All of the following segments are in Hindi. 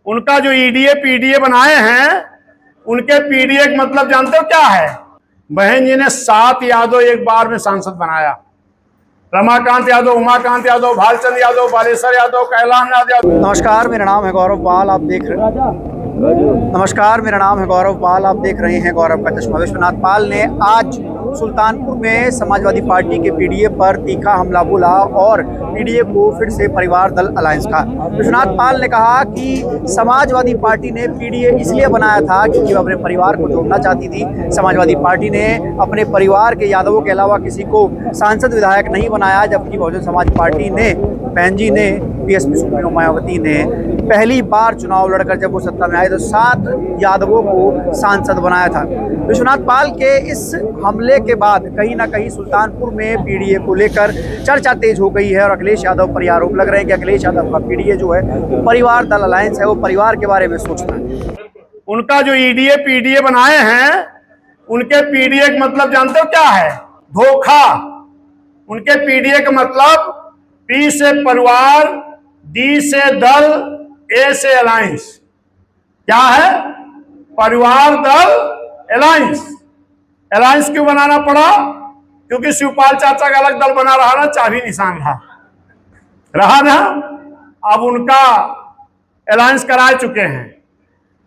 उनका जो ईडीए पीडीए बनाए हैं, उनके पीडीए का मतलब जानते हो क्या है? बहन जी ने 7 यादव एक बार में सांसद बनाया। रमाकांत यादव, उमाकांत यादव, भालचंद यादव, बालेश्वर यादव, कैलाश यादव। नमस्कार, मेरा नाम है गौरव पाल। आप देख रहे हैं गौरव का चश्मा। विश्वनाथ पाल ने आज सुल्तानपुर में समाजवादी पार्टी के पीडीए पर तीखा हमला बोला और पीडीए को फिर से परिवार दल अलायंस कहा। विश्वनाथ पाल ने कहा कि समाजवादी पार्टी ने पीडीए इसलिए बनाया था क्योंकि वह अपने परिवार को जोड़ना चाहती थी। समाजवादी पार्टी ने अपने परिवार के यादवों के अलावा किसी को सांसद विधायक नहीं बनाया, जबकि बहुजन समाज पार्टी ने, बहन जी ने, बीएसपी सुप्रीमो मायावती ने पहली बार चुनाव लड़कर जब वो सत्ता में आए तो 7 यादवों को सांसद बनाया था। विश्वनाथ पाल के इस हमले के बाद कहीं ना कहीं सुल्तानपुर में पीडीए को लेकर चर्चा तेज हो गई है और अखिलेश यादव पर आरोप लग रहे हैं कि अखिलेश यादव का पीडीए जो है वो परिवार दल अलायंस है, वो परिवार के बारे में सोचता है। उनका जो ईडीए पीडीए बनाए हैं, उनके पीडीए का मतलब जानते हो क्या है? धोखा। उनके पीडीए का मतलब पी से परिवार, डी से दल, ए से अलायंस। क्या है? परिवार दल अलायंस। अलायंस क्यों बनाना पड़ा? क्योंकि शिवपाल चाचा का अलग दल बना रहा ना, चाबी निशान रहा ना। अब उनका अलायंस करा चुके हैं,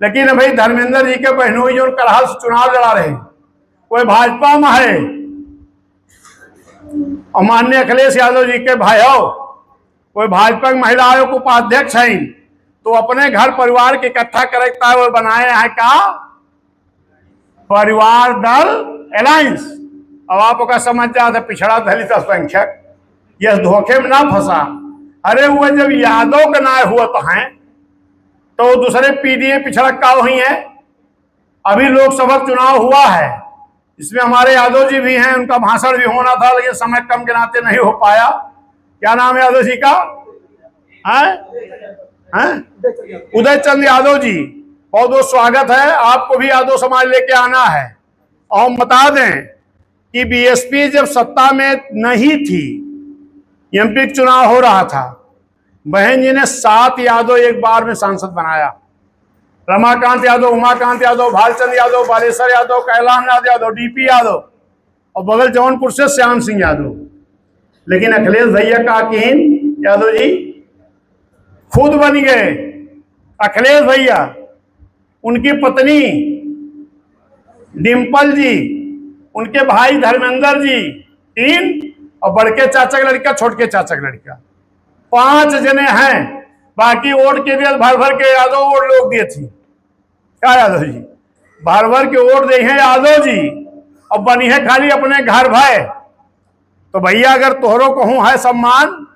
लेकिन भाई धर्मेंद्र जी के बहनोई जो करहल से चुनाव लड़ा रहे, कोई भाजपा में है और माननीय अखिलेश यादव जी के भाइयों कोई भाजपा की महिला आयोग उपाध्यक्ष है, तो अपने घर परिवार के इकट्ठा करता है, वो बनाए हैं का परिवार दल अलायंस। अब आपका समझ जाता पिछड़ा दलित अल्पसंख्यक यह धोखे में ना फंसा। अरे वो जब यादव का नाय हुआ तो हैं, तो दूसरे पीडीए पिछड़क का वही है। अभी लोकसभा चुनाव हुआ है, इसमें हमारे यादव जी भी हैं, उनका भाषण भी होना था, लेकिन समय कम के नाते नहीं हो पाया। क्या नाम है यादव जी का? उदय चंद यादव जी, बहुत बहुत स्वागत है। आपको भी यादव समाज लेके आना है। और हम बता दें कि बीएसपी जब सत्ता में नहीं थी, एमपी का चुनाव हो रहा था, बहन जी ने 7 यादव एक बार में सांसद बनाया। रमाकांत यादव, उमाकांत यादव, भालचंद यादव, बालेश्वर यादव, कैलाश यादव, डीपी यादव और बगल जौनपुर से श्याम सिंह यादव। लेकिन अखिलेश भैया का अकीन यादव जी खुद बन गए। अखिलेश भैया, उनकी पत्नी डिम्पल जी, उनके भाई धर्मेंद्र जी 3 और बड़के चाचा का लड़का, छोटके चाचा का लड़का 5 जने हैं। बाकी वोट के दिए भर भर के यादव वोट लोग दिए थी। क्या यादव जी? भर भर के वोट दे हैं यादव जी, और बनी है खाली अपने घर भय। तो भैया अगर तोहरों को हूं है सम्मान,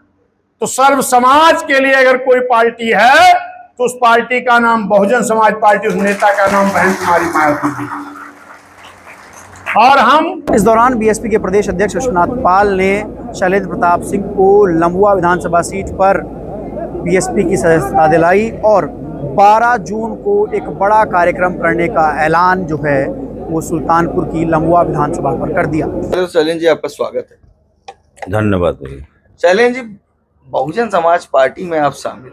तो सर्व समाज के लिए अगर कोई पार्टी है तो उस पार्टी का नाम बहुजन समाज पार्टी, उस नेता का नाम बहन कुमारी मायावती। और हम इस दौरान बीएसपी के प्रदेश अध्यक्ष विश्वनाथ पाल ने शैलेंद्र प्रताप सिंह को लंबुआ विधानसभा सीट पर बीएसपी की सदस्यता दिलाई और 12 जून को एक बड़ा कार्यक्रम करने का ऐलान जो है वो सुल्तानपुर की लंबुआ विधानसभा पर कर दिया। हेलो शैलेंद्र जी, आपका स्वागत है। धन्यवाद। शैलेंद्र जी, बहुजन समाज पार्टी में आप शामिल,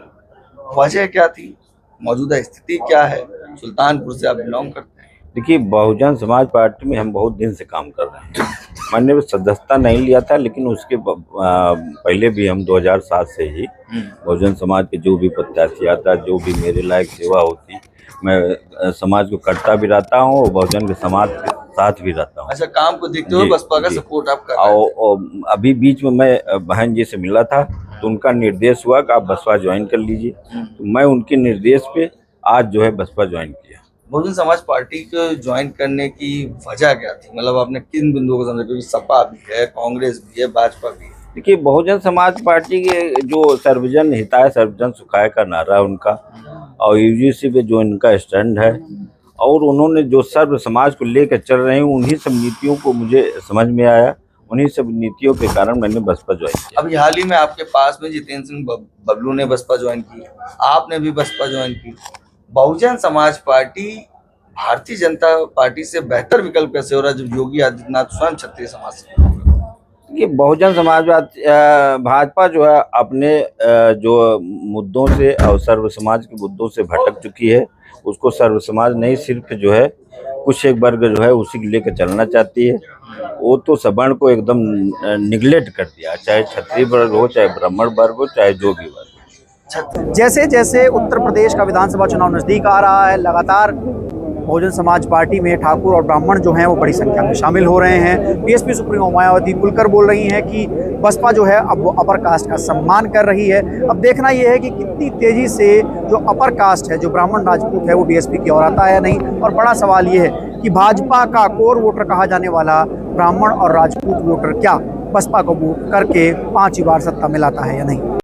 वजह क्या थी? मौजूदा स्थिति क्या है? सुल्तानपुर से आप बिलोंग करते हैं। देखिए, बहुजन समाज पार्टी में हम बहुत दिन से काम कर रहे हैं। मैंने सदस्यता नहीं लिया था, लेकिन उसके पहले भी हम 2007 से ही बहुजन समाज के जो भी प्रत्याशी आता, जो भी मेरे लायक सेवा होती, मैं समाज को करता भी रहता हूँ और बहुजन के समाज के साथ भी रहता हूँ। अच्छा, काम को देखते हुए बसपा का सपोर्ट आप कर रहे हैं। और अभी बीच में मैं बहन जी से मिला था, तो उनका निर्देश हुआ कि आप बसपा ज्वाइन कर लीजिए, तो मैं उनके निर्देश पे आज जो है बसपा ज्वाइन किया। बहुजन समाज पार्टी को ज्वाइन करने की वजह क्या थी? मतलब आपने किन बिंदुओं को समझा? क्योंकि सपा भी है, कांग्रेस भी है, भाजपा भी है। देखिए, बहुजन समाज पार्टी के जो सर्वजन हिताय सर्वजन सुखाय का नारा है उनका, और यूजीसी पे जो इनका स्टैंड है, और उन्होंने जो सर्व समाज को लेकर चल रहे हैं, उन्हीं सब नीतियों को मुझे समझ में आया। उन्हीं सब नीतियों के कारण मैंने बसपा ज्वाइन किया। अभी हाल ही में आपके पास में जितेंद्र सिंह बबलू ने बसपा ज्वाइन की, आपने भी बसपा ज्वाइन की। बहुजन समाज पार्टी भारतीय जनता पार्टी से बेहतर विकल्प कैसे हो रहा है जब योगी आदित्यनाथ स्वयं क्षत्रिय समाज से? ये बहुजन समाजवादी भाजपा जो है अपने जो मुद्दों से और सर्व समाज के मुद्दों से भटक चुकी है। उसको सर्व समाज नहीं, सिर्फ जो है कुछ एक वर्ग जो है उसी को लेकर चलना चाहती है। वो तो सवर्ण को एकदम निगलेक्ट कर दिया, चाहे क्षत्रिय वर्ग हो, चाहे ब्राह्मण वर्ग हो, चाहे जो भी वर्ग। जैसे जैसे उत्तर प्रदेश का विधानसभा चुनाव नजदीक आ रहा है, लगातार बहुजन समाज पार्टी में ठाकुर और ब्राह्मण जो हैं वो बड़ी संख्या में शामिल हो रहे हैं। बीएसपी सुप्रीमो मायावती खुलकर बोल रही हैं कि बसपा जो है अब वो अपर कास्ट का सम्मान कर रही है। अब देखना यह है कि कितनी तेजी से जो अपर कास्ट है, जो ब्राह्मण राजपूत है, वो बीएसपी की ओर आता है या नहीं। और बड़ा सवाल ये है कि भाजपा का कोर वोटर कहा जाने वाला ब्राह्मण और राजपूत वोटर क्या बसपा को वोट करके 5 बार सत्ता में लाता है या नहीं।